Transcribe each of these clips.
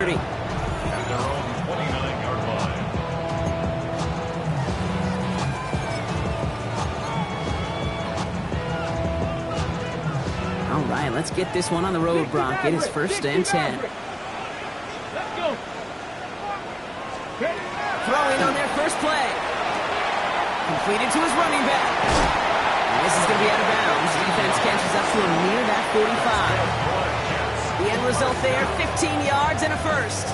30. At their own 29-yard line. All right, let's get this one on the road, Brock. It is 1st and 10. Throwing on their first play. Completed to his running back. And this is going to be out of bounds. Defense catches up to him near that 45. The end result there, 15 yards and a first.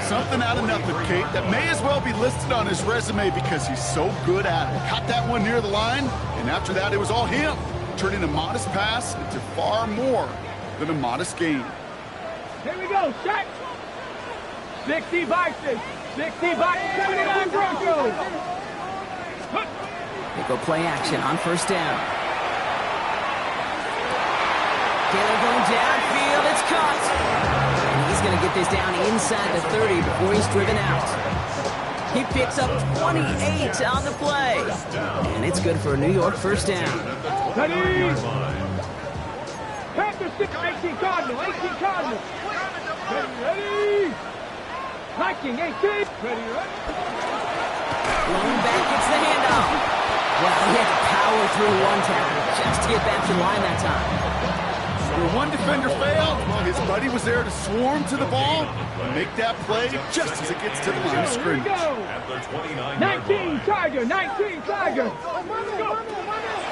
Something out of nothing, Kate, that may as well be listed on his resume because he's so good at it. Caught that one near the line, and after that, it was all him, turning a modest pass into far more than a modest gain. Here we go, shot. 60 boxes. 60 boxes, 79 Broncos. They go play action on 1st down. Taylor going downfield. It's caught. And he's going to get this down inside the 30 before he's driven out. He picks up 28 on the play. And it's good for a New York 1st down. Ready? Panthers 18 Cardinals. 18 Cardinals. Ready? Viking 18. Ready? Lone back gets the handoff. Well, he had to power through one tackle just to get back to the line that time. Where one defender failed, well, his buddy was there to swarm to the ball and make that play just as it gets to the line of scrimmage. At their 29-yard 19 line. Tiger. 19 Tiger.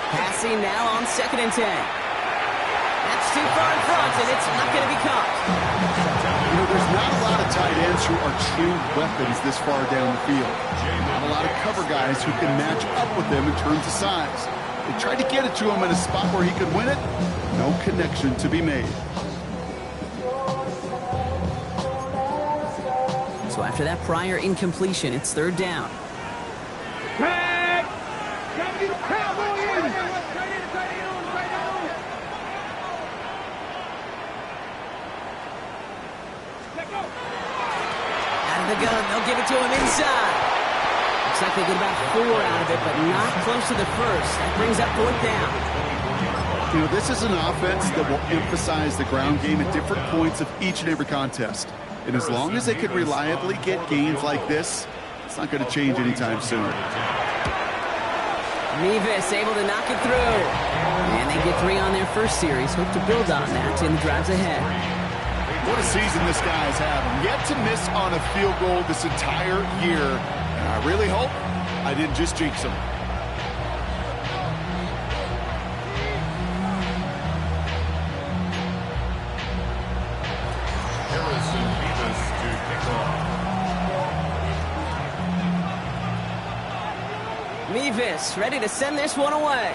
Passing now on 2nd and 10. That's too far in front, and it's not going to be caught. You know, there's not a lot of tight ends who are true weapons this far down the field. Not a lot of cover guys who can match up with them in terms of size. They tried to get it to him in a spot where he could win it. No connection to be made. So after that prior incompletion, it's 3rd down. Back. Cowboy in. Out of the gun, they'll give it to him inside. Looks like they get about 4 out of it, but not close to the first. That brings up 4th down. You know, this is an offense that will emphasize the ground game at different points of each and every contest. And as long as they can reliably get gains like this, it's not going to change anytime soon. Mevis able to knock it through. And they get 3 on their first series. Hope to build on that in the drives ahead. What a season this guy's having. Yet to miss on a field goal this entire year. And I really hope I didn't just jinx him. Mevis ready to send this one away.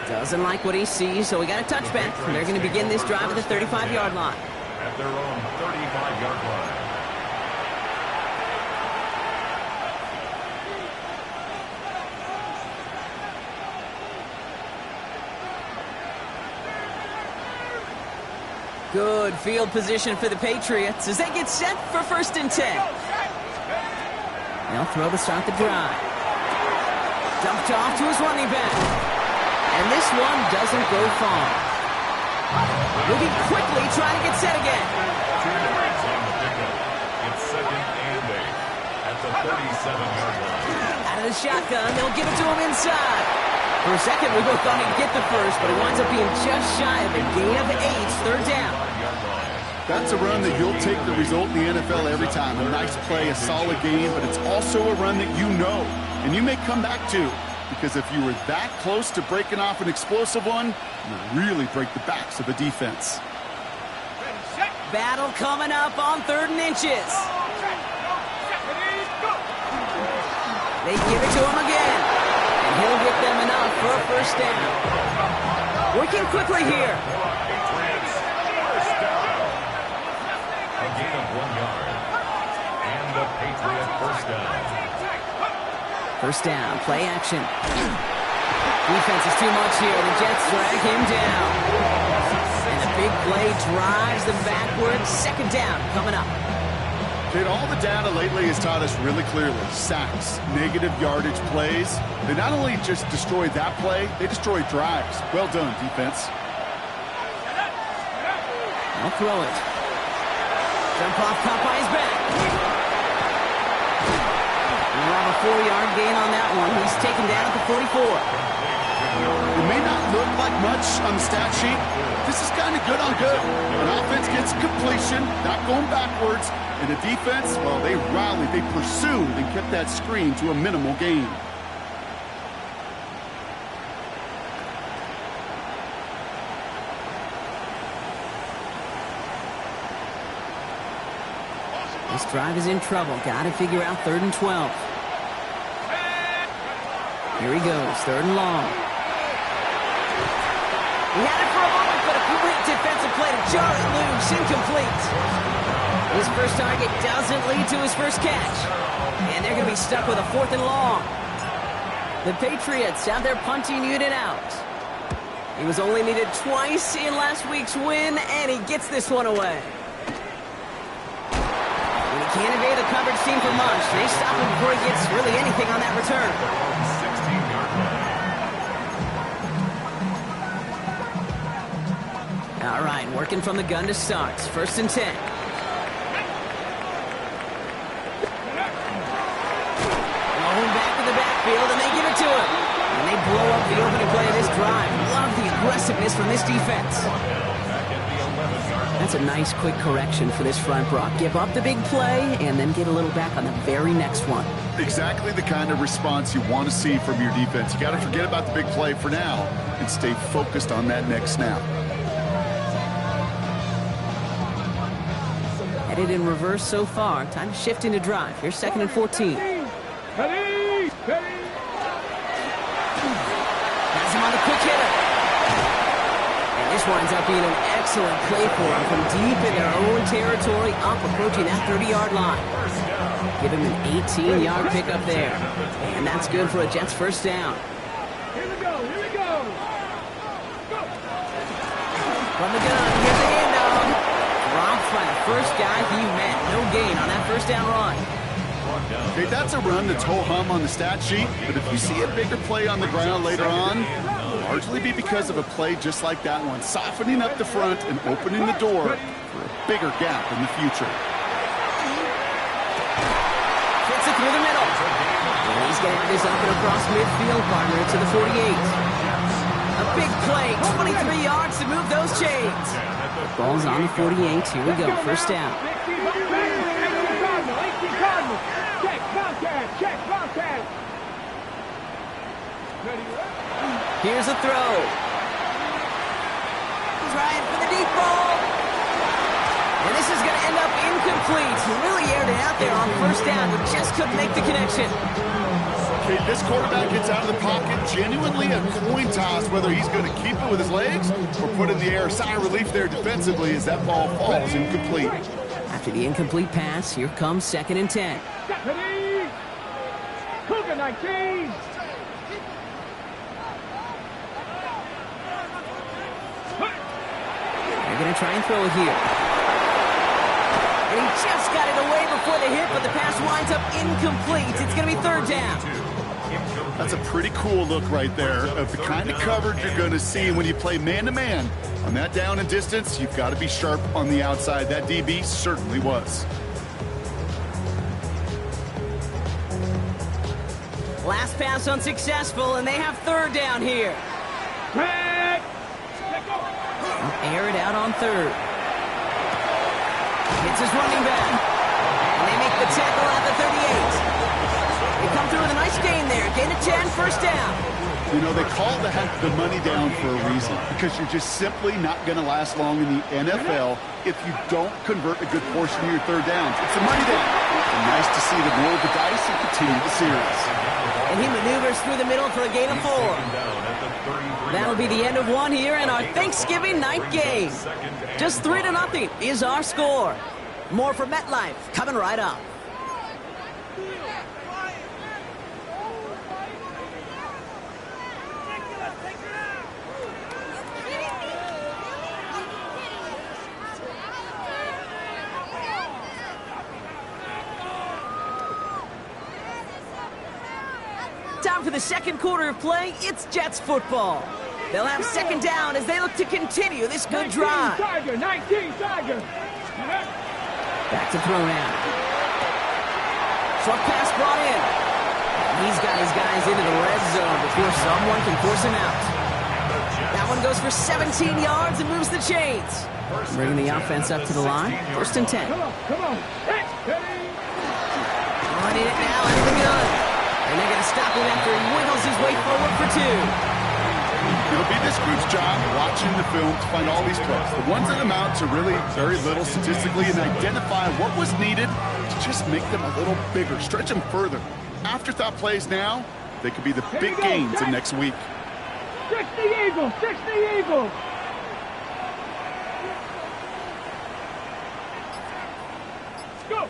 Doesn't like what he sees, so we got a touchback. They're going to begin this drive at the 35-yard line. At their own 35-yard line. Good field position for the Patriots as they get set for 1st and 10. They'll throw to start the drive. Dumped off to his running back. And this one doesn't go far. Moving quickly, trying to get set again. 2 yards on the pickup. It's 2nd and 8 at the 37-yard line. Out of the shotgun, they'll give it to him inside. For a second, we both thought he'd get the first, but it winds up being just shy of a gain of 8, 3rd down. That's a run that you'll take the result in the NFL every time. A nice play, a solid game, but it's also a run that you know, and you may come back to. Because if you were that close to breaking off an explosive one, you really break the backs of the defense. Battle coming up on 3rd and inches. They give it to him again. And he'll get them enough for a 1st down. Working quickly here. A gain of 1 yard. And the Patriot 1st down. 1st down, play action. Defense is too much here. The Jets drag him down. And the big play drives them backwards. 2nd down coming up. Kate, all the data lately has taught us really clearly. Sacks, negative yardage plays. They not only just destroy that play, they destroy drives. Well done, defense. They'll throw it. Jump off, caught by his back. And we'll have a 4-yard gain on that one. He's taken down at the 44. It may not look like much on the stat sheet. This is kind of good on good. An offense gets completion, not going backwards. And the defense, well, they rallied, they pursued, and kept that screen to a minimal gain. This drive is in trouble. Got to figure out 3rd and 12. Here he goes, 3rd and long. He had it for a moment, but a great defensive play to jar it loose. Incomplete. His first target doesn't lead to his first catch. And they're going to be stuck with a 4th and long. The Patriots have their punting unit out. He was only needed twice in last week's win, and he gets this one away. And he can't evade the coverage team for much. They stop him before he gets really anything on that return. 16-yard line. All right, working from the gun to start. 1st and 10. Back to the backfield, and they give it to him. And they blow up the opening play of this drive. Love the aggressiveness from this defense. That's a nice, quick correction for this front, Brock. Give up the big play, and then get a little back on the very next one. Exactly the kind of response you want to see from your defense. You got to forget about the big play for now and stay focused on that next snap. Headed in reverse so far. Time to shift into drive. Here's 2nd and 14. Has him on the quick hitter. And this winds up being an excellent play for him from deep in their own territory, up approaching that 30-yard line. Give him an 18-yard pickup there. And that's good for a Jets 1st down. Here we go, here we go. Go. From the gun, here's the handoff. Dropped by the first guy he met. No gain on that 1st down run. Okay, that's a run that's ho-hum on the stat sheet, but if you see a bigger play on the ground later on, it'll largely be because of a play just like that one, softening up the front and opening the door for a bigger gap in the future. Fits it through the middle. And he's going to have this up and across midfield, partner to the 48. A big play, 23 yards to move those chains. Ball's on the 48. Here we go, 1st down. Here's a throw. He's right for the deep ball. And this is going to end up incomplete. He really aired it out there on 1st down, but just couldn't make the connection. Okay, this quarterback gets out of the pocket, genuinely a coin toss whether he's going to keep it with his legs or put it in the air. Sigh of relief there defensively as that ball falls incomplete. After the incomplete pass, here comes 2nd and 10. Deputy! Cougar 19! They're going to try and throw it here. And he just got it away before the hit, but the pass winds up incomplete. It's going to be 3rd down. That's a pretty cool look right there of the kind of coverage you're going to see when you play man-to-man. On that down and distance, you've got to be sharp on the outside. That DB certainly was. Last pass unsuccessful, and they have 3rd down here. Air it out on 3rd. Hits his running back. And they make the tackle at the 38. They come through with a nice gain there. Gain of 10, 1st down. You know, they call the money down for a reason, because you're just simply not going to last long in the NFL if you don't convert a good portion of your 3rd downs. It's a money down. And nice to see them roll the dice and continue the series. And he maneuvers through the middle for a gain of 4. That'll be the end of one here in our Thanksgiving night game. Just 3-0 is our score. More from MetLife coming right up. Time for the 2nd quarter of play. It's Jets football. They'll have second down as they look to continue this good drive. 19 Tiger. Back to throw now. Short pass brought in. And he's got his guys into the red zone before someone can force him out. That one goes for 17 yards and moves the chains. Bringing the offense up to the line. First and 10. Come on. Running it now into the gun. And they're going to stop him after he wiggles his way forward for 2. It'll be this group's job watching the film to find all these plays. The ones that amount to really very little statistically and identify what was needed to just make them a little bigger, stretch them further. Afterthought plays now, they could be the big gains in next week. 60 Eagles. Go.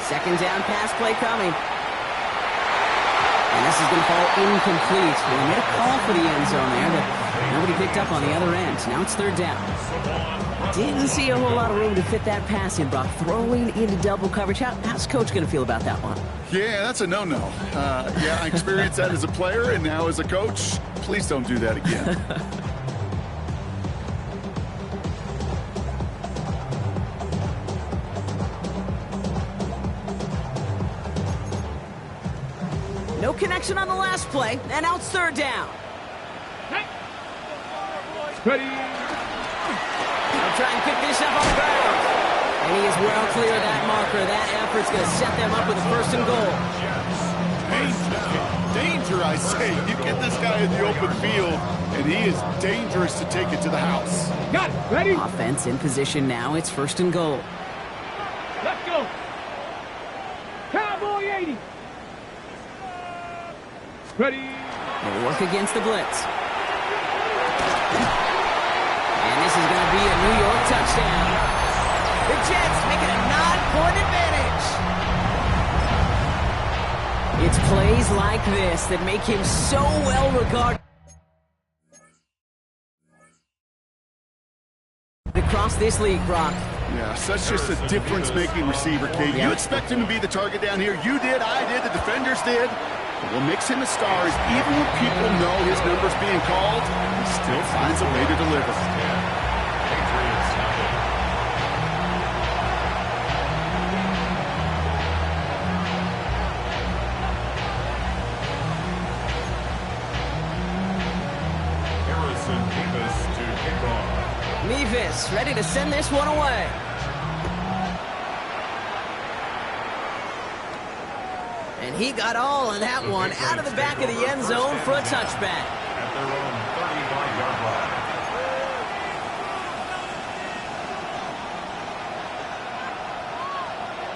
Second down pass play coming. And this is going to fall incomplete. Well, they made a call for the end zone there, but nobody picked up on the other end. Now it's third down. Didn't see a whole lot of room to fit that pass in, Brock. Throwing into double coverage. How's Coach going to feel about that one? Yeah, that's a no-no. Yeah, I experienced that as a player and now as a coach. Please don't do that again. No connection on the last play, and now it's third down. Ready. They'll try and pick this up on the ground. And he is well clear of that marker. That effort's going to set them up with a first and goal. Danger, I say. You get this guy in the open field, and he is dangerous to take it to the house. Got it. Ready. Offense in position now. It's first and goal. Let's go. Cowboy 80. Ready. They work against the blitz. And this is going to be a New York touchdown. The Jets make it a 9-point advantage. It's plays like this that make him so well regarded across this league, Brock. Yeah, such just a difference-making receiver, Kate. You expect him to be the target down here. You did, I did, the defenders did. But what makes him a star is even when people know his number's being called, he still finds a way to deliver. Mevis ready to send this one away. And he got all of that one out of the back of the end zone for a touchback. At their own 35-yard line.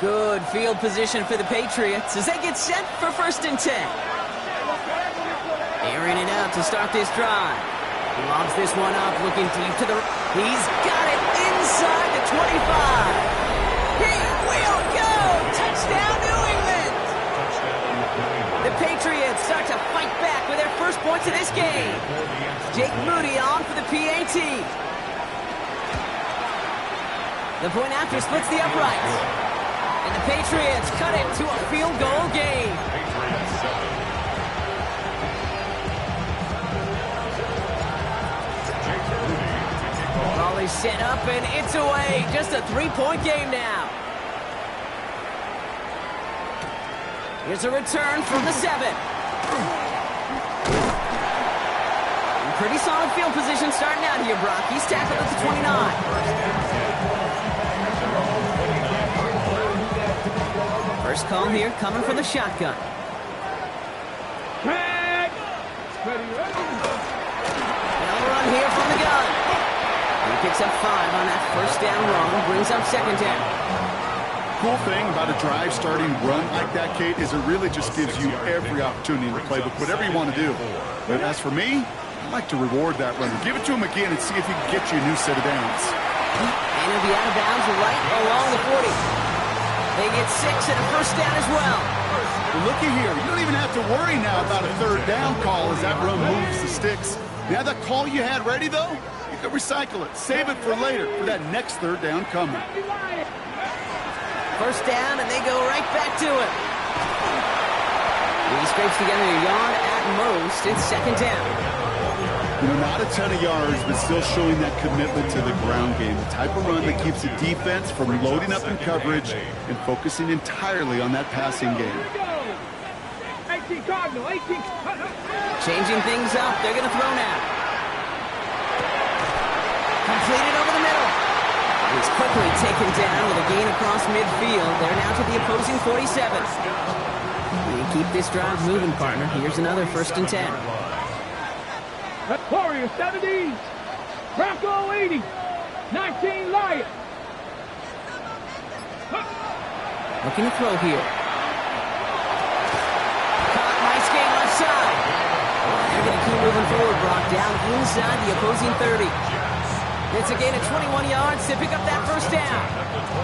Good field position for the Patriots as they get set for first and 10. Airing it out to start this drive. Lobs this one up, looking deep to the... He's got it inside the 25. He will go! Touchdown, New England! The Patriots start to fight back with their first points of this game. Jake Moody on for the PAT. The point after splits the uprights. And the Patriots cut it to a field goal game. Ball is set up and it's away. Just a 3-point game now. Here's a return from the 7. Pretty solid field position starting out here, Brock. He's tackled at the 29. First call here coming from the shotgun. Another run here from the gun. He picks up 5 on that first down run, brings up second down. Cool thing about a drive starting run like that, Kate, is it really just gives you every opportunity in the playbook, whatever you want to do. But as for me, I like to reward that runner. Give it to him again and see if he can get you a new set of downs. And he'll be out of bounds right along the 40. They get 6 and a first down as well. Looky here. You don't even have to worry now about a third down call as that run moves the sticks. Now that call you had ready, though, you can recycle it. Save it for later for that next third down coming. First down, and they go right back to it. He scrapes together a yard at most. It's second down. You know, not a ton of yards, but still showing that commitment to the ground game. The type of run that keeps the defense from loading up in coverage and focusing entirely on that passing game. 18 Cardinal, 18. Changing things up. They're going to throw now. Completed over the middle. He's quickly taken down with a gain across midfield. They're now to the opposing 47. You keep this drive moving, partner. Here's another 1st and 10. Warrior 70. Bronco 80. 19 Lion. Looking to throw here. Caught, nice gain left side. They're going to keep moving forward, Brock, down inside the opposing 30. It's a gain of 21 yards to pick up that 1st down.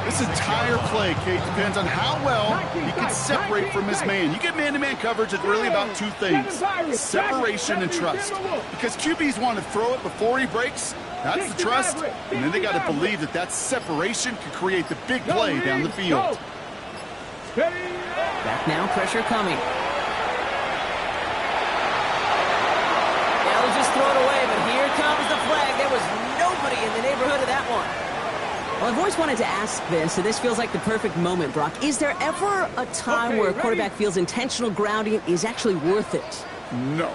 This entire play, Kate, depends on how well he can separate from his man. You get man-to-man coverage, it's really about two things: separation and trust. Because QBs want to throw it before he breaks. That's the trust. And then they got to believe that that separation can create the big play down the field. Back now, pressure coming. They'll just throw it away, but here comes the flag. There was nobody in the neighborhood of that one. Well, I've always wanted to ask this, so this feels like the perfect moment, Brock. Is there ever a time where a quarterback feels intentional grounding is actually worth it? No.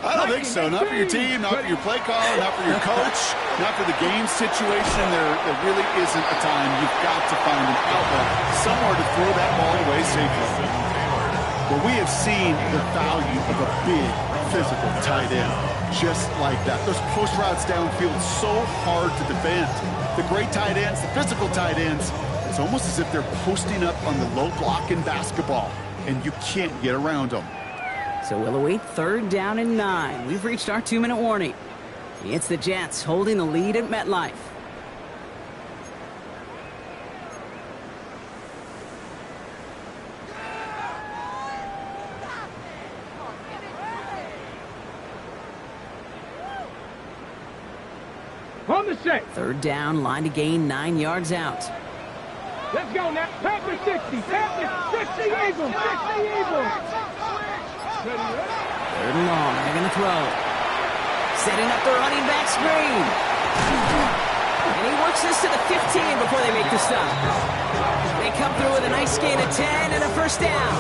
I don't think so. Not for your team, not for your play caller, not for your coach, not for the game situation. There really isn't a time. You've got to find an outlet, somewhere to throw that ball away safely. Well, we have seen the value of a big, physical tight end. Just like that. Those post routes downfield, so hard to defend. The great tight ends, the physical tight ends, it's almost as if they're posting up on the low block in basketball, and you can't get around them. So we'll await 3rd down and 9. We've reached our 2-minute warning. It's the Jets holding the lead at MetLife. On the set. 3rd down, line to gain 9 yards out. Let's go now. Panther 60. Panther 60 Eagles. 60 Eagles. 3rd and long. They're going to throw. Setting up the running back screen. And he works this to the 15 before they make the stop. They come through with a nice gain of 10 and a 1st down.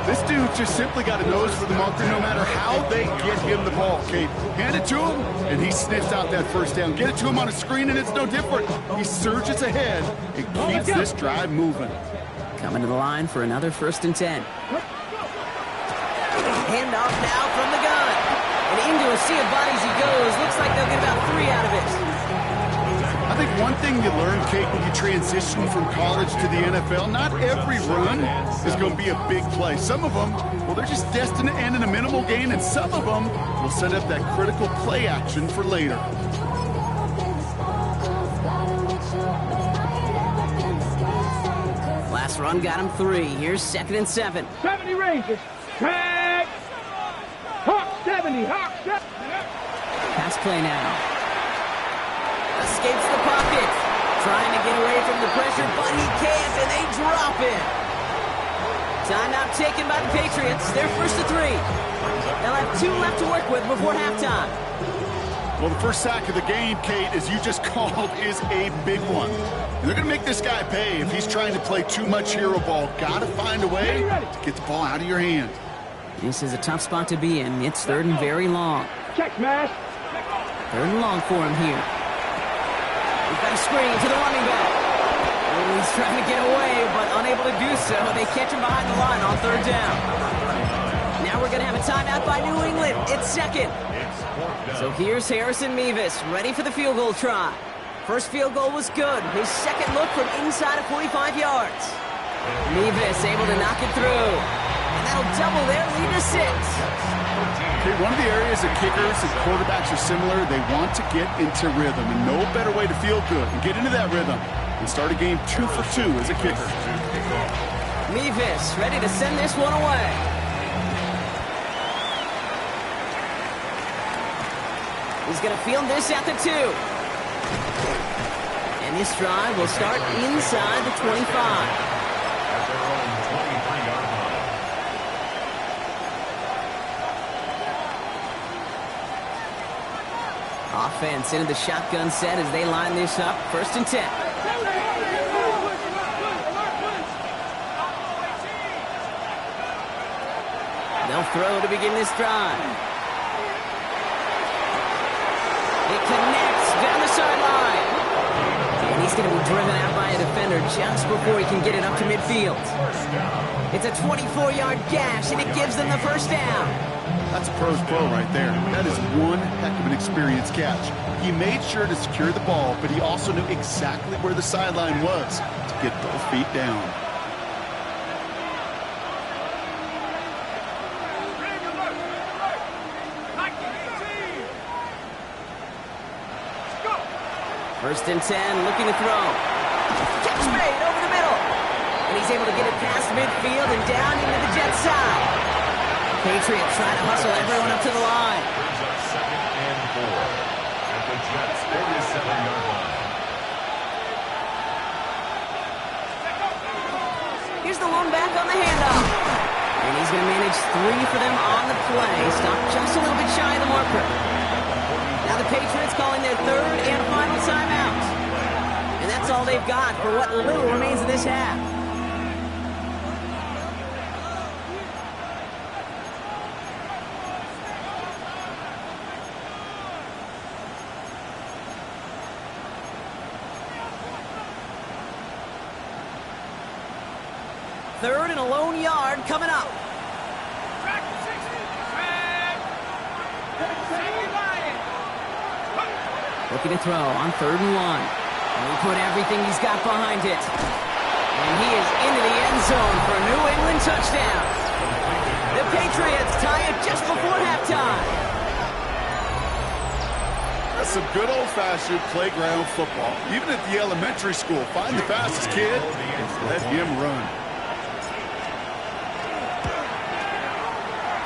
This dude just simply got a nose for the marker no matter how they get him the ball, Kate. Hand it to him, and he sniffs out that 1st down. Get it to him on a screen, and it's no different. He surges ahead and keeps this drive moving. Coming to the line for another 1st and 10. Hand off now from the gun. And into a sea of bodies he goes. Looks like they'll get about 3 out of it. I think one thing you learn, Kate, when you transition from college to the NFL, not every run is going to be a big play. Some of them, well, they're just destined to end in a minimal gain, and some of them will set up that critical play action for later. Last run got him 3. Here's 2nd and 7. 70 Rangers. Tag. Hawk 70. Hawk 70. Pass play now. Escapes the pocket. Trying to get away from the pressure, but he can't, and they drop it. Timeout taken by the Patriots. They're 1st to 3. They'll have 2 left to work with before halftime. Well, the first sack of the game, Kate, as you just called, is a big one. And they're going to make this guy pay if he's trying to play too much hero ball. Got to find a way to get the ball out of your hand. This is a tough spot to be in. It's 3rd and very long. Check smash. 3rd and long for him here. We've got a screen to the running back. Oh, he's trying to get away, but unable to do so. They catch him behind the line on 3rd down. Now we're going to have a timeout by New England. It's 2nd. So here's Harrison Mevis, ready for the field goal try. First field goal was good. His 2nd look from inside of 45 yards. Mevis able to knock it through. And that'll double their lead to 6. Okay, one of the areas that kickers and quarterbacks are similar, they want to get into rhythm, and no better way to feel good and get into that rhythm and start a game 2 for 2 as a kicker. Mevis ready to send this one away. He's going to field this at the 2. And this drive will start inside the 25. Offense into the shotgun set as they line this up. 1st and 10. They'll throw to begin this drive. It connects down the sideline. And he's going to be driven out by a defender just before he can get it up to midfield. It's a 24-yard gash, and it gives them the 1st down. That's a pro's pro right there. That is one heck of an experienced catch. He made sure to secure the ball, but he also knew exactly where the sideline was to get both feet down. First and 10, looking to throw. Catch made over the middle. And he's able to get it past midfield and down into the Jets side. Patriots trying to hustle everyone up to the line. Brings up 2nd and 4 at the Jets' 47-yard line. Here's the lone back on the handoff. And he's going to manage 3 for them on the play. Stop just a little bit shy of the marker. Now the Patriots calling their 3rd and final timeout. And that's all they've got for what little remains of this half. Third and a lone yard coming up. Looking to throw on 3rd and 1. And he put everything he's got behind it. And he is into the end zone for a New England touchdown. The Patriots tie it just before halftime. That's some good old-fashioned playground football. Even at the elementary school, find the fastest kid and let him run.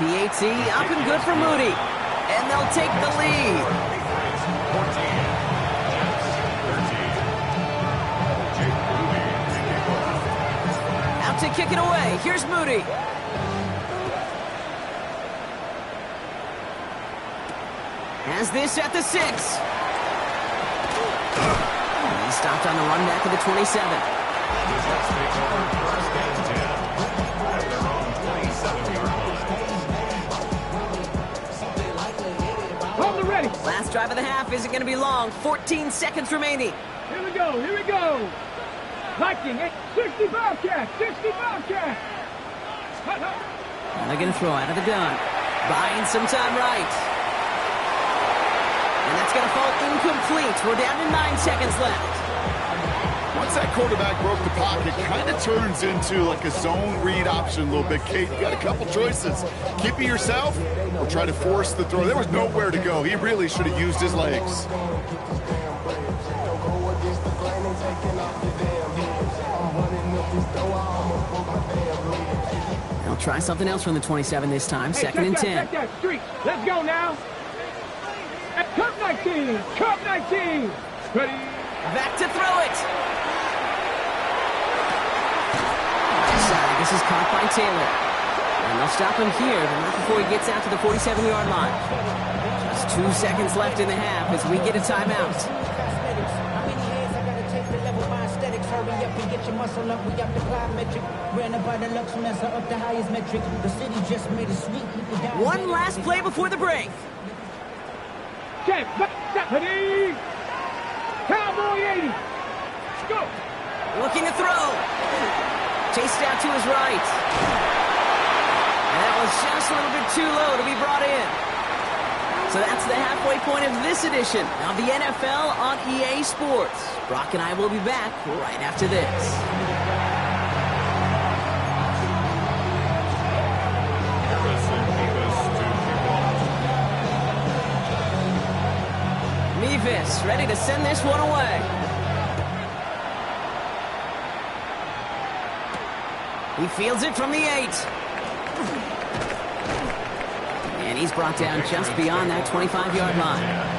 PAT up and good for Moody. And they'll take the lead. 14. Out to kick it away. Here's Moody. Has this at the 6. He stopped on the run back of the 27. The Jets take over 1st and 10 at their own 27-yard line. Hold the ready. Last drive of the half isn't going to be long. 14 seconds remaining. Here we go. Here we go. Viking, 65 catch. 65 catch. And they're going to throw out of the gun. Buying some time right. And that's going to fall incomplete. We're down to 9 seconds left. Once that quarterback broke the pocket, kind of turns into like a zone read option a little bit. Kate, you got a couple choices. Keep it yourself or try to force the throw. There was nowhere to go. He really should have used his legs. They'll try something else from the 27 this time. 2nd and 10. Check that street. Let's go now. Cup 19. Cup 19. Ready. Back to throw it. Inside. This is caught by Taylor. And they'll stop him here, but not before he gets out to the 47-yard line. Just 2 seconds left in the half as we get a timeout. Hurry up and get your muscle up. We got the plyometric. Ran up by the Lux Mesa up the highest metric. The city just made it sweet. One last play before the break. Check. Ready. Cowboy 80. Go. Looking to throw. Chased out to his right. And that was just a little bit too low to be brought in. So that's the halfway point of this edition of the NFL on EA Sports. Brock and I will be back right after this. Mevis ready to send this one away. He fields it from the 8. And he's brought down just beyond that 25-yard line.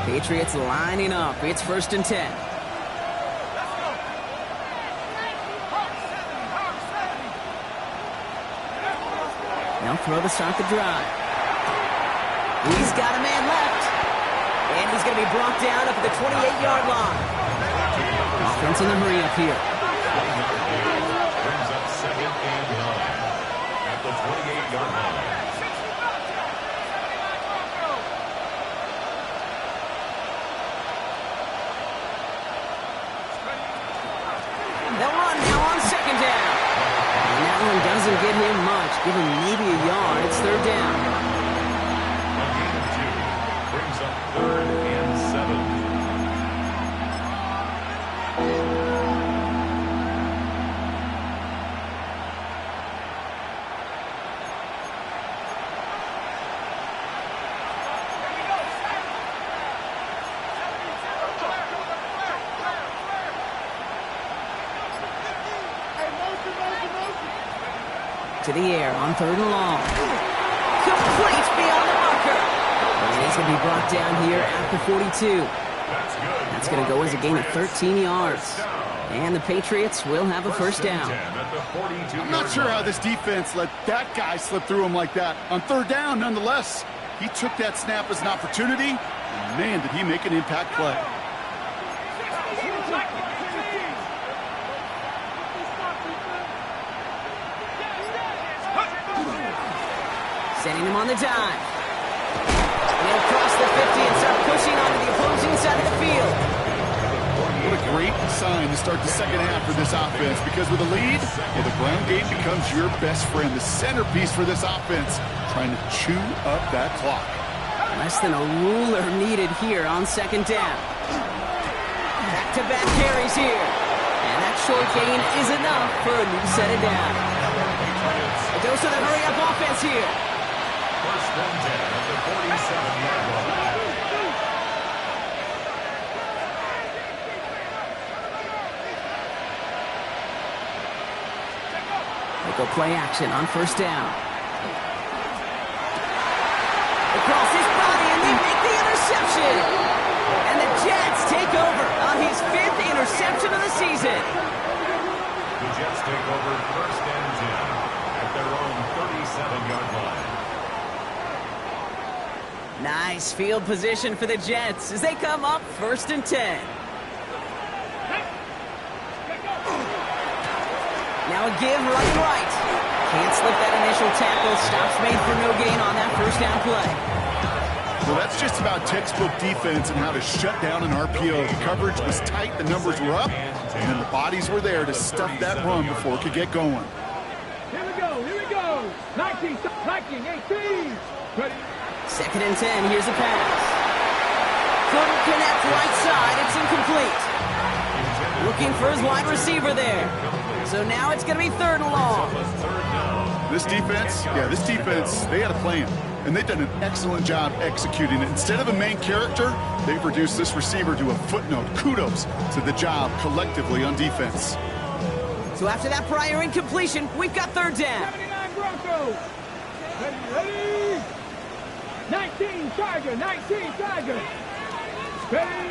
Patriots lining up. It's 1st and 10. They'll throw to start the drive. He's got a man left. And he's going to be brought down up at the 28-yard line. Offense in the hurry up here. Brings up 2nd and 9 at the 28-yard line. They'll run now on 2nd down. And that one doesn't get him much. Give him maybe a yard. It's 3rd down. A gain of 2 brings up 3rd and 7. To the air on 3rd and long. Complete beyond the marker. And he's going to be brought down here at the 42. That's going to go as a gain of 13 yards. And the Patriots will have a 1st down. I'm not sure how this defense let that guy slip through him like that. On 3rd down, nonetheless, he took that snap as an opportunity. And man, did he make an impact play. Sending him on the dive. They'll cross the 50 and start pushing onto the opposing side of the field. What a great sign to start the 2nd half for this offense, because with a lead, well, the ground game becomes your best friend, the centerpiece for this offense, trying to chew up that clock. Less than a ruler needed here on 2nd down. Back-to-back carries here. And that short gain is enough for a new set of downs. A dose of the hurry-up offense here. 1st and 10 at the 47-yard line. They go play action on 1st down. Across his body, and they make the interception. And the Jets take over on his 5th interception of the season. The Jets take over 1st and 10 at their own 37-yard line. Nice field position for the Jets as they come up 1st and 10. Now a give running right. Can't slip that initial tackle. Stops made for no gain on that 1st down play. Well, that's just about textbook defense and how to shut down an RPO. The coverage was tight, the numbers were up, and then the bodies were there to stuff that run before it could get going. Here we go, here we go. 19, 18. Ready. 2nd and 10, here's a pass. Couldn't connect right side, it's incomplete. Looking for his wide receiver there. So now it's going to be 3rd and long. This defense, they had a plan, and they've done an excellent job executing it. Instead of a main character, they've reduced this receiver to a footnote. Kudos to the job collectively on defense. So after that prior incompletion, we've got 3rd down. 79 Broncos. Ready. 19 Tiger. Ready.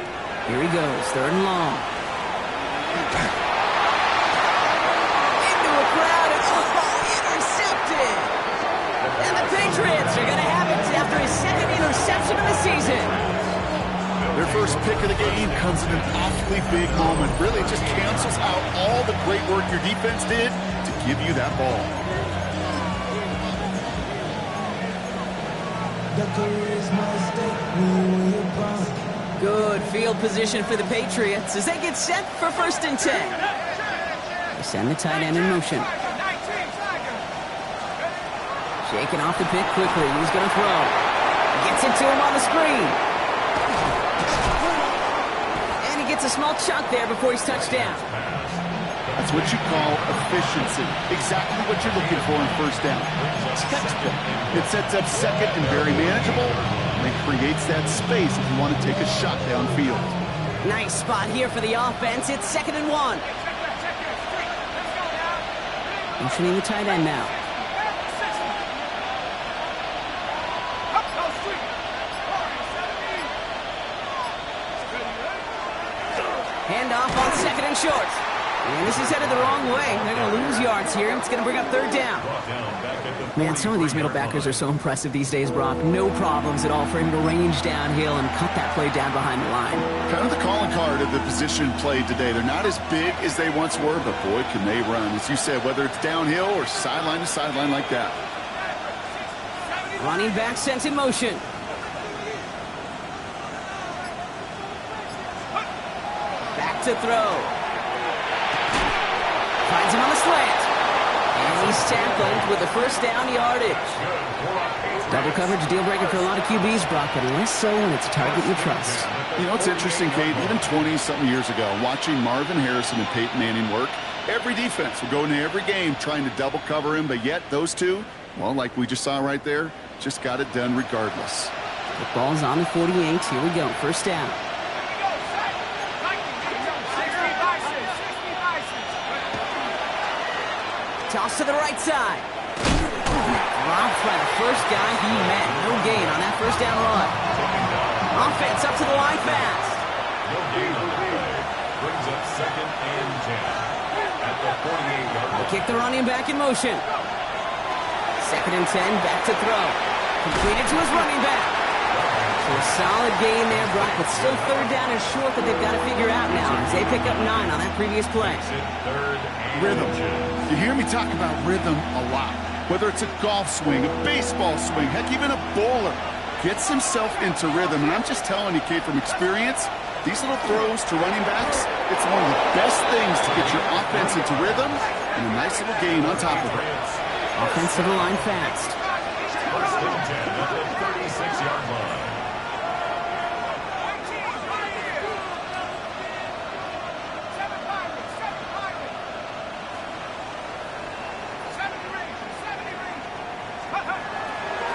Here he goes, 3rd and long. Into a crowd, and intercepted. And the Patriots are going to have it after his 2nd interception of the season. Their first pick of the game comes in an awfully big moment. Really just cancels out all the great work your defense did to give you that ball. Good field position for the Patriots as they get set for 1st and 10. They send the tight end in motion. Shaking off the pick quickly. He's going to throw. Gets it to him on the screen. And he gets a small chunk there before he's touched down. That's what you call efficiency. Exactly what you're looking for in 1st down. Textbook. It sets up 2nd and very manageable, and it creates that space if you want to take a shot downfield. Nice spot here for the offense. It's 2nd and 1. Motioning the tight end now. Handoff on 2nd and short. And this is headed the wrong way. They're going to lose yards here. It's going to bring up third down. Man, some of these middle backers are so impressive these days, Brock. No problems at all for him to range downhill and cut that play down behind the line. Kind of the calling card of the position played today. They're not as big as they once were, but boy, can they run. As you said, whether it's downhill or sideline to sideline like that. Running back sent in motion. Back to throw. Finds him on the slant. And he's tackled with the first down yardage. Double coverage deal breaker for a lot of QBs, Brock, but less so when it's a target you trust. You know, it's interesting, Kate, even 20-something years ago, watching Marvin Harrison and Peyton Manning work, every defense would go into every game trying to double cover him, but yet those two, well, like we just saw right there, just got it done regardless. The ball's on the 48. Here we go. First down. Toss to the right side. Dropped by the first guy he met. No gain on that first down run. Offense up to the line fast. No gain on the play. Brings up 2nd and 10 at the 48-yard line. Kick the running back in motion. 2nd and 10, back to throw. Completed to his running back. So a solid gain there, Brock, but still third down and short that they've got to figure out now as they pick up 9 on that previous play. Rhythm. You hear me talk about rhythm a lot. Whether it's a golf swing, a baseball swing, heck, even a bowler gets himself into rhythm. And I'm just telling you, Kate, from experience, these little throws to running backs, it's one of the best things to get your offense into rhythm and a nice little gain on top of it. Offense to the line fast. First and 10 at the 36-yard line.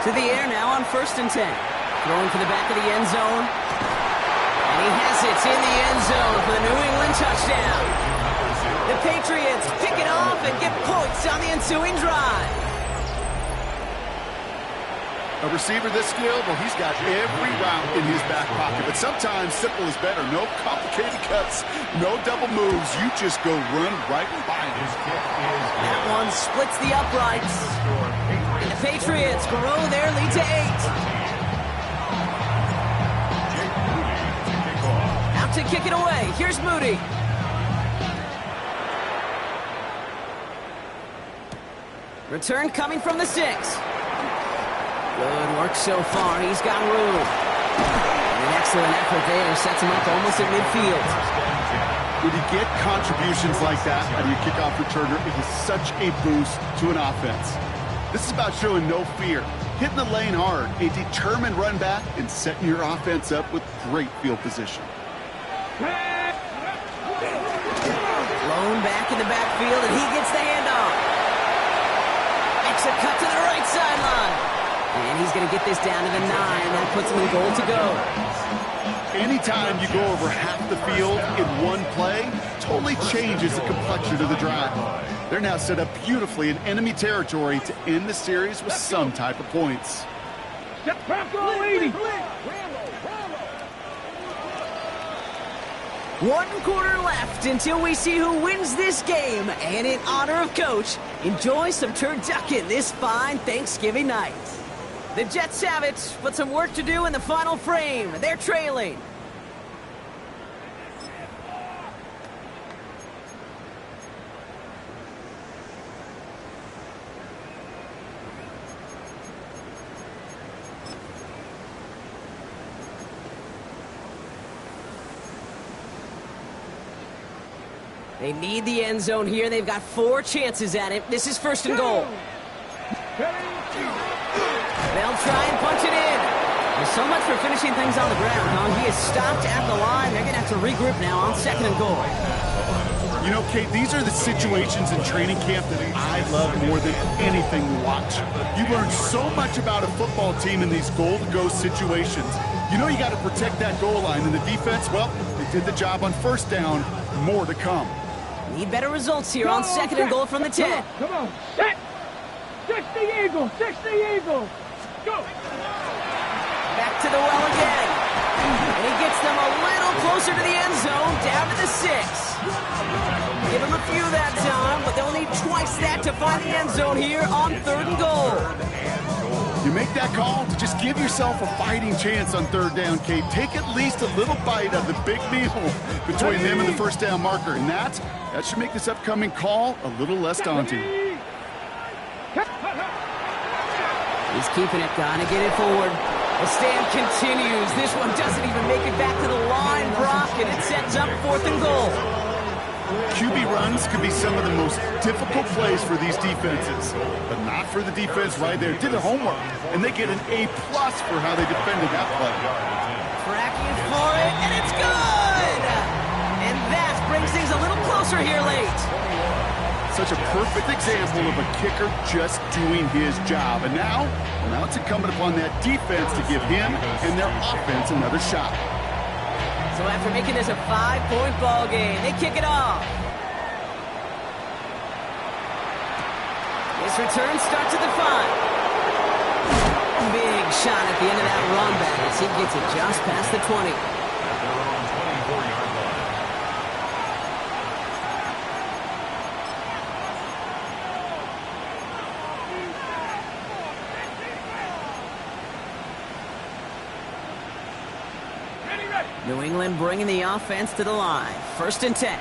To the air now on 1st and 10. Throwing for the back of the end zone. And he has it in the end zone for the New England touchdown. The Patriots pick it off and get points on the ensuing drive. A receiver this skilled, well, he's got every route in his back pocket. But sometimes simple is better. No complicated cuts, no double moves. You just go run right by him. That one splits the uprights. And the Patriots grow their lead to 8. Out to kick it away. Here's Moody. Return coming from the 6. Good work so far. He's got room. And an excellent effort there. Sets him up almost at midfield. When you get contributions like that out of your kickoff returner, it is such a boost to an offense. This is about showing no fear, hitting the lane hard, a determined run back, and setting your offense up with great field position. Blown back in the backfield, and he gets the handoff. Makes a cut to the right sideline. And he's going to get this down to the 9. That puts him in goal to go. Anytime you go over half the field in one play, totally changes the complexion of the drive. They're now set up beautifully in enemy territory to end the series with some type of points. One quarter left until we see who wins this game. And in honor of Coach, enjoy some turducken this fine Thanksgiving night. The Jets have it, but some work to do in the final frame. They're trailing. They need the end zone here. They've got 4 chances at it. This is 1st and goal. They'll try and punch it in. There's so much for finishing things on the ground, huh? He is stopped at the line. They're going to have to regroup now on 2nd and goal. You know, Kate, these are the situations in training camp that I love more than anything to watch. You learn so much about a football team in these goal-to-go situations. You know you got to protect that goal line, and the defense, well, they did the job on 1st down. More to come. Need better results here on 2nd and goal from the 10. Come on, set! 60 Eagles, 60 Eagles! Go! Back to the well again. And he gets them a little closer to the end zone, down to the 6. Give him a few that time, but they'll need twice that to find the end zone here on 3rd and goal. You make that call to just give yourself a fighting chance on 3rd down, Kate. Take at least a little bite of the big meal between them and the 1st down marker. And that should make this upcoming call a little less daunting. He's keeping it, gonna get it forward. The stand continues. This one doesn't even make it back to the line, Brock, and it sets up 4th and goal. QB runs could be some of the most difficult plays for these defenses, but not for the defense right there. Did their homework, and they get an A+ for how they defended that play. Tracking for it, and it's good! And that brings things a little closer here late. Such a perfect example of a kicker just doing his job. And now it's incumbent upon that defense to give him and their offense another shot. So after making this a 5-point ball game, they kick it off. This return starts at the 5. Big shot at the end of that run back as he gets it just past the 20. At their own 24-yard line. New England bringing the offense to the line. 1st and 10.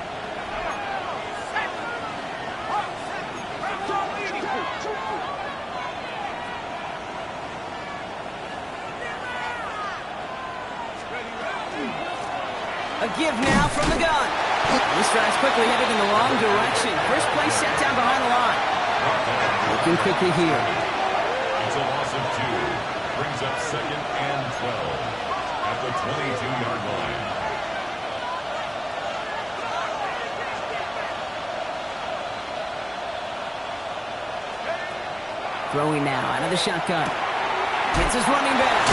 A give now from the gun. This drive's quickly headed in the wrong direction. First play set down behind the line. Looking quickly here. It's a loss of 2. Brings up 2nd and 12. At the 22-yard line. Throwing now out of the shotgun. Hits his running back.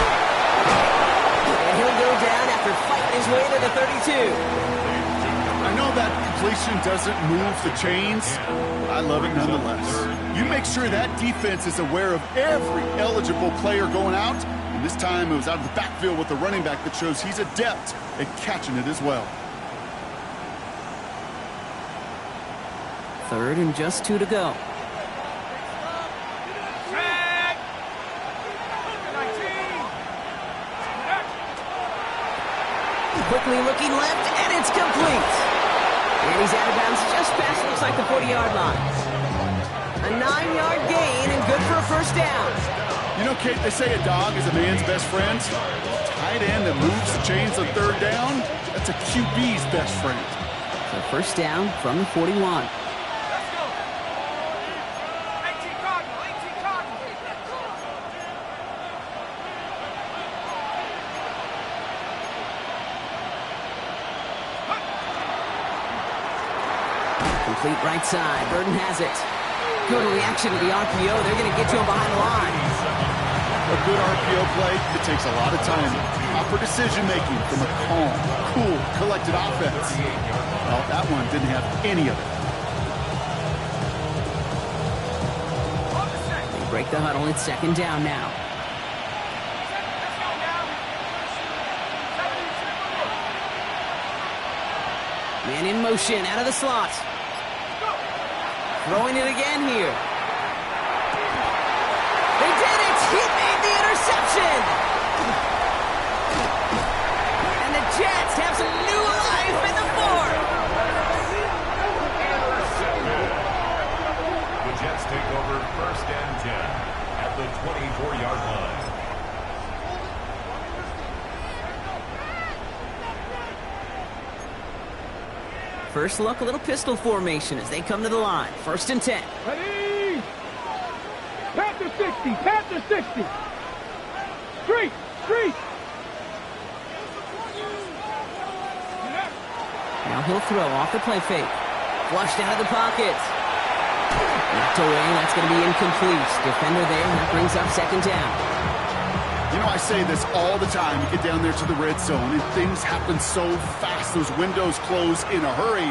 And he'll go down after fighting his way to the 32. I know that completion doesn't move the chains. I love it nonetheless. You make sure that defense is aware of every eligible player going out. And this time it was out of the backfield with the running back that shows he's adept at catching it as well. 3rd and just 2 to go. Quickly looking left, and it's complete. And he's out of bounds just past, looks like the 40-yard line. A 9-yard gain and good for a 1st down. You know, Kate, they say a dog is a man's best friend. Tight end that moves the chains on 3rd down, that's a QB's best friend. So 1st down from the 41. Complete right side. Burton has it. Good reaction to the RPO. They're going to get to him behind the line. A good RPO play, it takes a lot of time. Proper decision-making from a calm, cool, collected offense. Well, that one didn't have any of it. They break the huddle. It's 2nd down now. Man in motion out of the slot. Throwing it again here. They did it! He made the interception! And the Jets have some new life in the 4th. The Jets take over 1st and 10 at the 24-yard line. First look, a little pistol formation as they come to the line. 1st and 10. Ready? Panther 60, Panther 60. Street, street. Now he'll throw off the play fake. Flushed out of the pocket. Knocked away, that's going to be incomplete. Defender there, that brings up 2nd down. You know, I say this all the time. You get down there to the red zone, and things happen so fast. Those windows close in a hurry.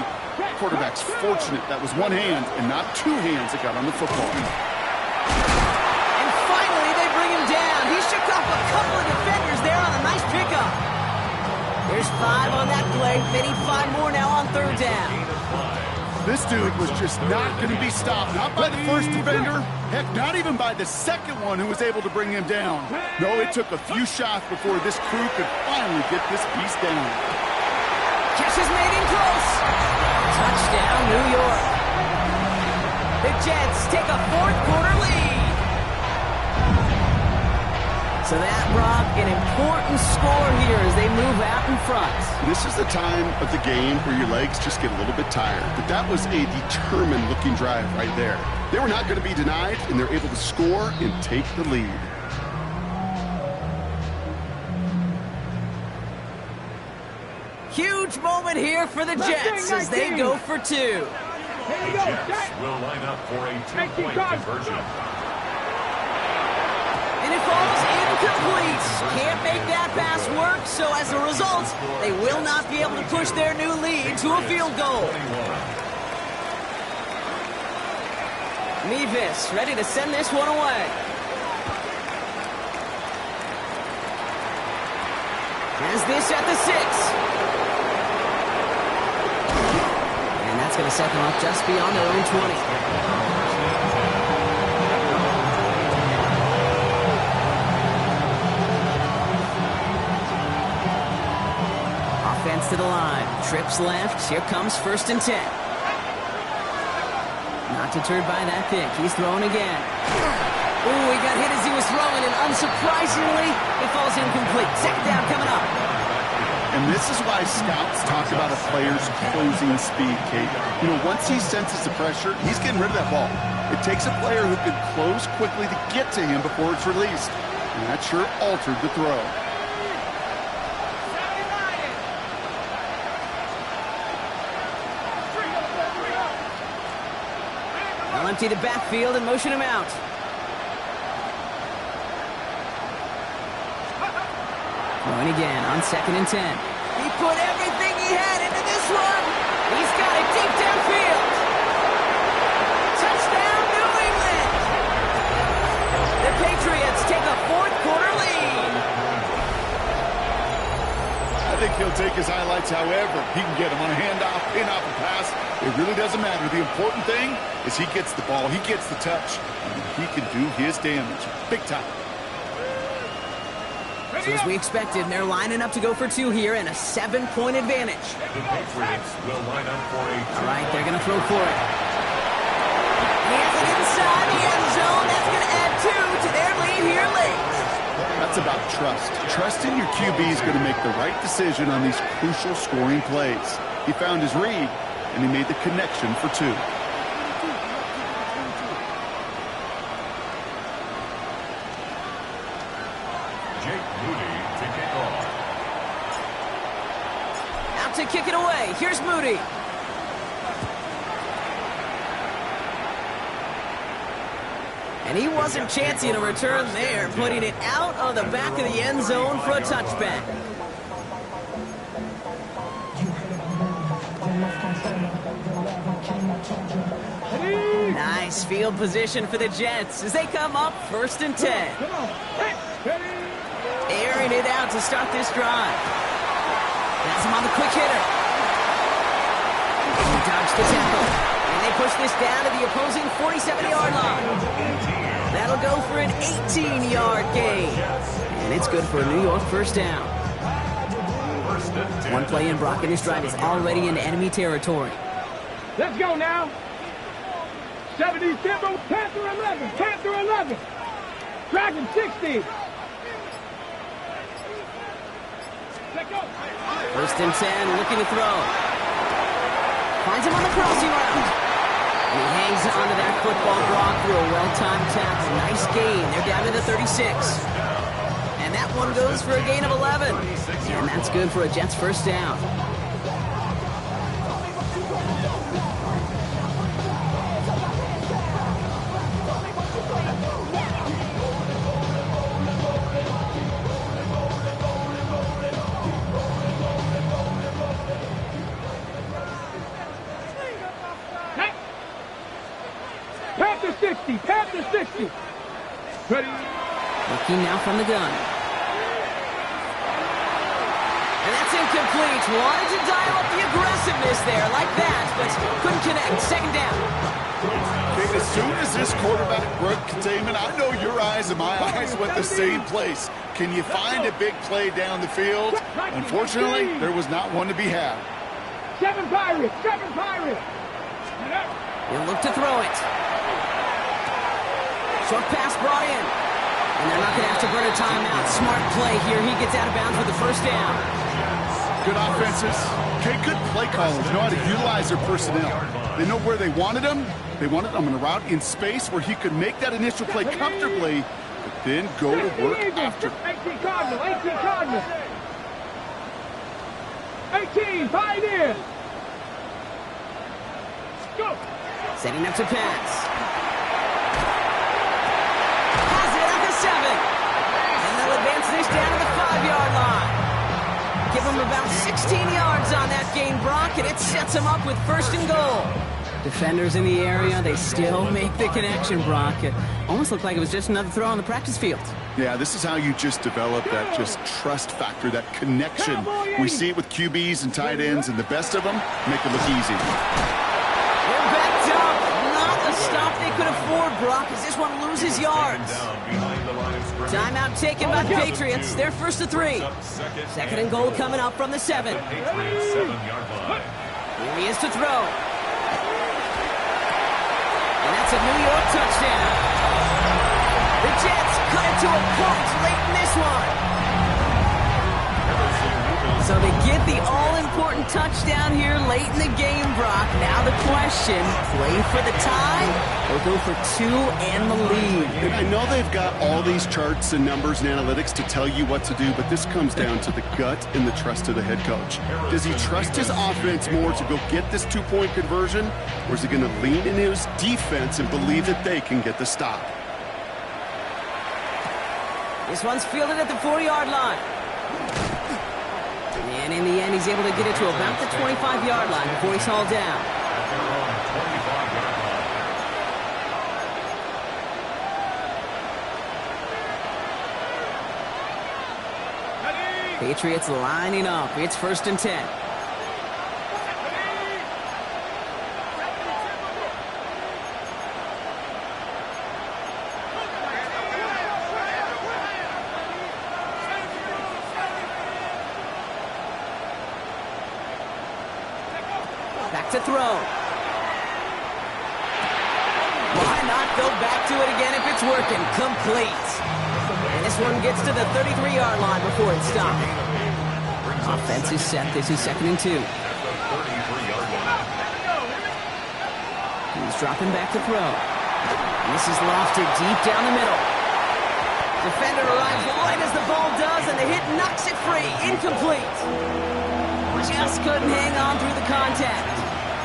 Quarterback's fortunate that was one hand and not 2 hands that got on the football. And finally, they bring him down. He shook off a couple of defenders there on a nice pickup. There's There's 5 on that play. They need 5 more now on third down. This dude was just not going to be stopped. Not by the first defender. Heck, not even by the second one who was able to bring him down. No, it took a few shots before this crew could finally get this piece down. Catch is made in close. Touchdown, New York. The Jets take a fourth-quarter lead. So that brought an important score here as they move out in front. This is the time of the game where your legs just get a little bit tired. But that was a determined-looking drive right there. They were not going to be denied, and they're able to score and take the lead. Huge moment here for the Jets as they go for 2. The Jets will line up for a 2-point conversion. And it falls incomplete. Can't make that pass work, so as a result, they will not be able to push their new lead to a field goal. Mevis ready to send this one away. Has this at the 6. And that's going to set them up just beyond their own 20. To the line, trips left, here comes 1st and 10. Not deterred by that pick, he's throwing again. Oh, he got hit as he was throwing, and unsurprisingly, it falls incomplete. Second down coming up. And this is why scouts talk about a player's closing speed, Kate. You know, once he senses the pressure, he's getting rid of that ball. It takes a player who can close quickly to get to him before it's released. And that sure altered the throw. They'll empty the backfield and motion him out. Going again on 2nd and 10. He put everything he had into this one. He's got it deep downfield. Touchdown, New England. The Patriots take a fourth-quarter lead. I think he'll take his highlights however he can get them on a handoff, pin-off, a pass. It really doesn't matter. The important thing is he gets the ball, he gets the touch, and he can do his damage. Big time. So as we expected, they're lining up to go for 2 here and a 7-point advantage. The Patriots will line up for a 2-point. All right, they're going to throw for it. He has it inside the end zone. That's going to add 2 to their lead here late. That's about trust. Trusting your QB is going to make the right decision on these crucial scoring plays. He found his read, and he made the connection for 2. Out to kick it away. Here's Moody. And he wasn't chancing a return there, putting it out of the back of the end zone for a touchback. Nice field position for the Jets as they come up 1st and 10. Airing it out to start this drive. That's him on the quick hitter. He dodged the tackle. And they push this down to the opposing 47-yard line. That'll go for an 18-yard gain. And it's good for a New York first down. One play in, Brock, and this drive is already into enemy territory. Let's go now. 70 Timber, Panther 11, Panther 11. Dragon 60. Let's go. 1st and 10, looking to throw. Finds him on the crossing route. And he hangs onto that football, Brock, through a well-timed tackle. Nice gain. They're down to the 36. And that one goes for a gain of 11. And that's good for a Jets first down. Panther 60, Panther 60. Ready? Looking now from the gun. And That's incomplete. Wanted to dial up the aggressiveness there like that, but couldn't connect. Second down. Okay, as soon as this quarterback broke containment, I know your eyes and my eyes went the same place. Can you find a big play down the field? Unfortunately, there was not one to be had. Seven Pirates! Seven Pirates! He'll look to throw it. Short pass brought in. And they're not going to have to burn a timeout. Smart play here. He gets out of bounds with the first down. Good offenses. Okay, good play callers. Know how to utilize their personnel. They know where they wanted him. They wanted him on a route in space where he could make that initial play comfortably, but then go to work after. 18 Cardinal, 18 Cardinal. 18, Pioneer. Go. Setting up to pass. Has it at the 7. And they'll advance this down to the 5-yard line. Give them about 16 yards on that gain, Brock, and it sets them up with first and goal. Defenders in the area, they still make the connection, Brock. It almost looked like it was just another throw on the practice field. Yeah, this is how you just develop that just trust factor, that connection. We see it with QBs and tight ends, and the best of them make it look easy. They're backed up. Not a stop they could afford, Brock, as this one loses yards. Timeout taken by the Patriots. They're first to 3. Second and goal coming up from the 7. Here he is to throw. And that's a New York touchdown. The Jets cut it to a point late in this one. So they get the all-important touchdown here late in the game, Brock. Now the question, play for the tie or go for 2 and the lead? And I know they've got all these charts and numbers and analytics to tell you what to do, but this comes down to the gut and the trust of the head coach. Does he trust his offense more to go get this 2-point conversion, or is he going to lean into his defense and believe that they can get the stop? This one's fielded at the 4-yard line. And in the end, he's able to get it to about the 25-yard line before he's hauled down. Patriots lining up. It's first and 10. Back to throw. Why not go back to it again if it's working? Complete. And this one gets to the 33-yard line before it's stopped. Offense is set. This is second and 2. He's dropping back to throw. And this is lofted deep down the middle. Defender arrives right as the ball does, and the hit knocks it free. Incomplete. Just couldn't hang on through the contact.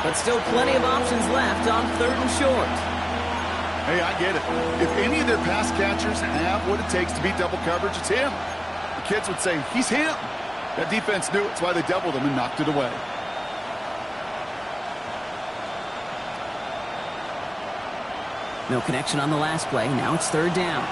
But still plenty of options left on 3rd and short. Hey, I get it. If any of their pass catchers have what it takes to beat double coverage, it's him. The kids would say, he's him. That defense knew it. That's why they doubled him and knocked it away. No connection on the last play. Now it's 3rd down.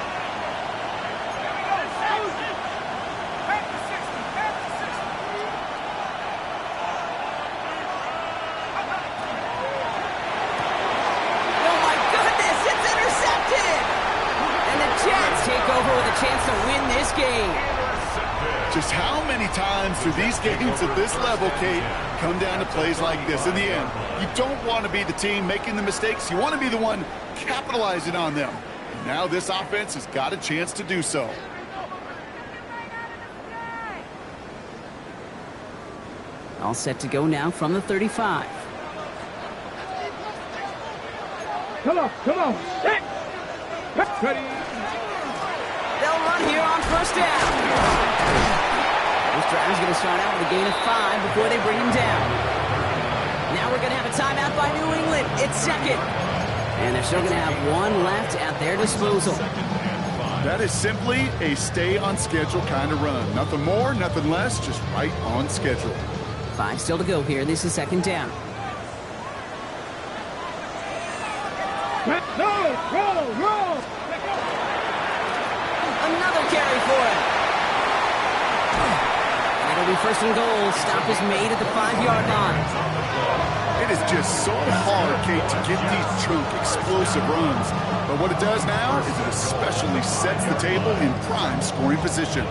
Chance to win this game. Just how many times do these games at this level, Kate, come down to plays like this? In the end, you don't want to be the team making the mistakes. You want to be the one capitalizing on them. And now this offense has got a chance to do so. All set to go now from the 35. Come on. Set. Ready. They'll run here on first down. This driver's going to start out with a gain of 5 before they bring him down. Now we're going to have a timeout by New England. It's second. And they're still going to have one left at their disposal. That is simply a stay on schedule kind of run. Nothing more, nothing less, just right on schedule. 5 still to go here. This is second down. Roll. Another carry for him. And it'll be first and goal. Stop is made at the 5-yard line. It is just so hard, Kate, to get these chunk, explosive runs. But what it does now is it especially sets the table in prime scoring position.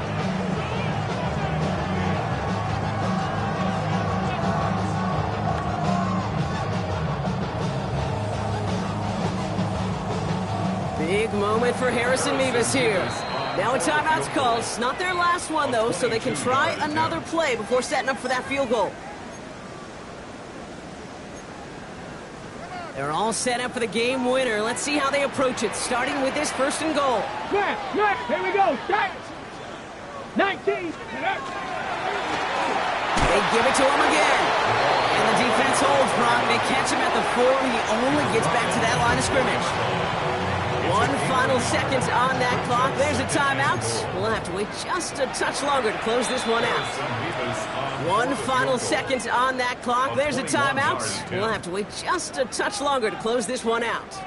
Big moment for Harrison Mevis here. Now a timeout's called. It's not their last one, though, so they can try another play before setting up for that field goal. They're all set up for the game winner. Let's see how they approach it, starting with this first and goal. Here we go. Shot. 19. They give it to him again. And the defense holds, Brock. They catch him at the 4. He only gets back to that line of scrimmage. One final second on that clock. There's a timeout. We'll have to wait just a touch longer to close this one out. One final second on that clock. There's a timeout. We'll have to wait just a touch longer to close this one out.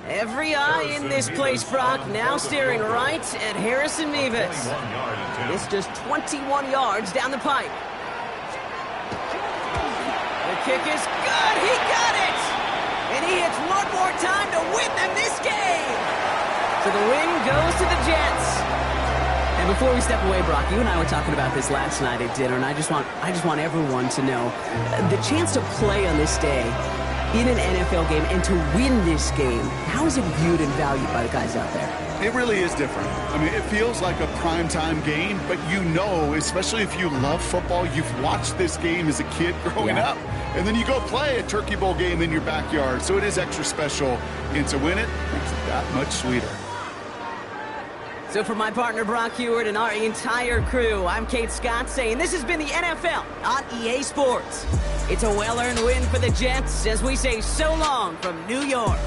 Every eye in this place, Brock, now staring right at Harrison Mevis. It's just 21 yards down the pipe. The kick is good. He got it. And he hits one more time to win them this game. So the win goes to the Jets. And before we step away, Brock, you and I were talking about this last night at dinner, and I just want everyone to know the chance to play on this day in an NFL game and to win this game. How is it viewed and valued by the guys out there? It really is different. I mean, it feels like a primetime game, but you know, especially if you love football, you've watched this game as a kid growing up. And then you go play a Turkey Bowl game in your backyard. So it is extra special. And to win it makes it that much sweeter. So for my partner, Brock Hewitt, and our entire crew, I'm Kate Scott saying this has been the NFL on EA Sports. It's a well-earned win for the Jets as we say so long from New York.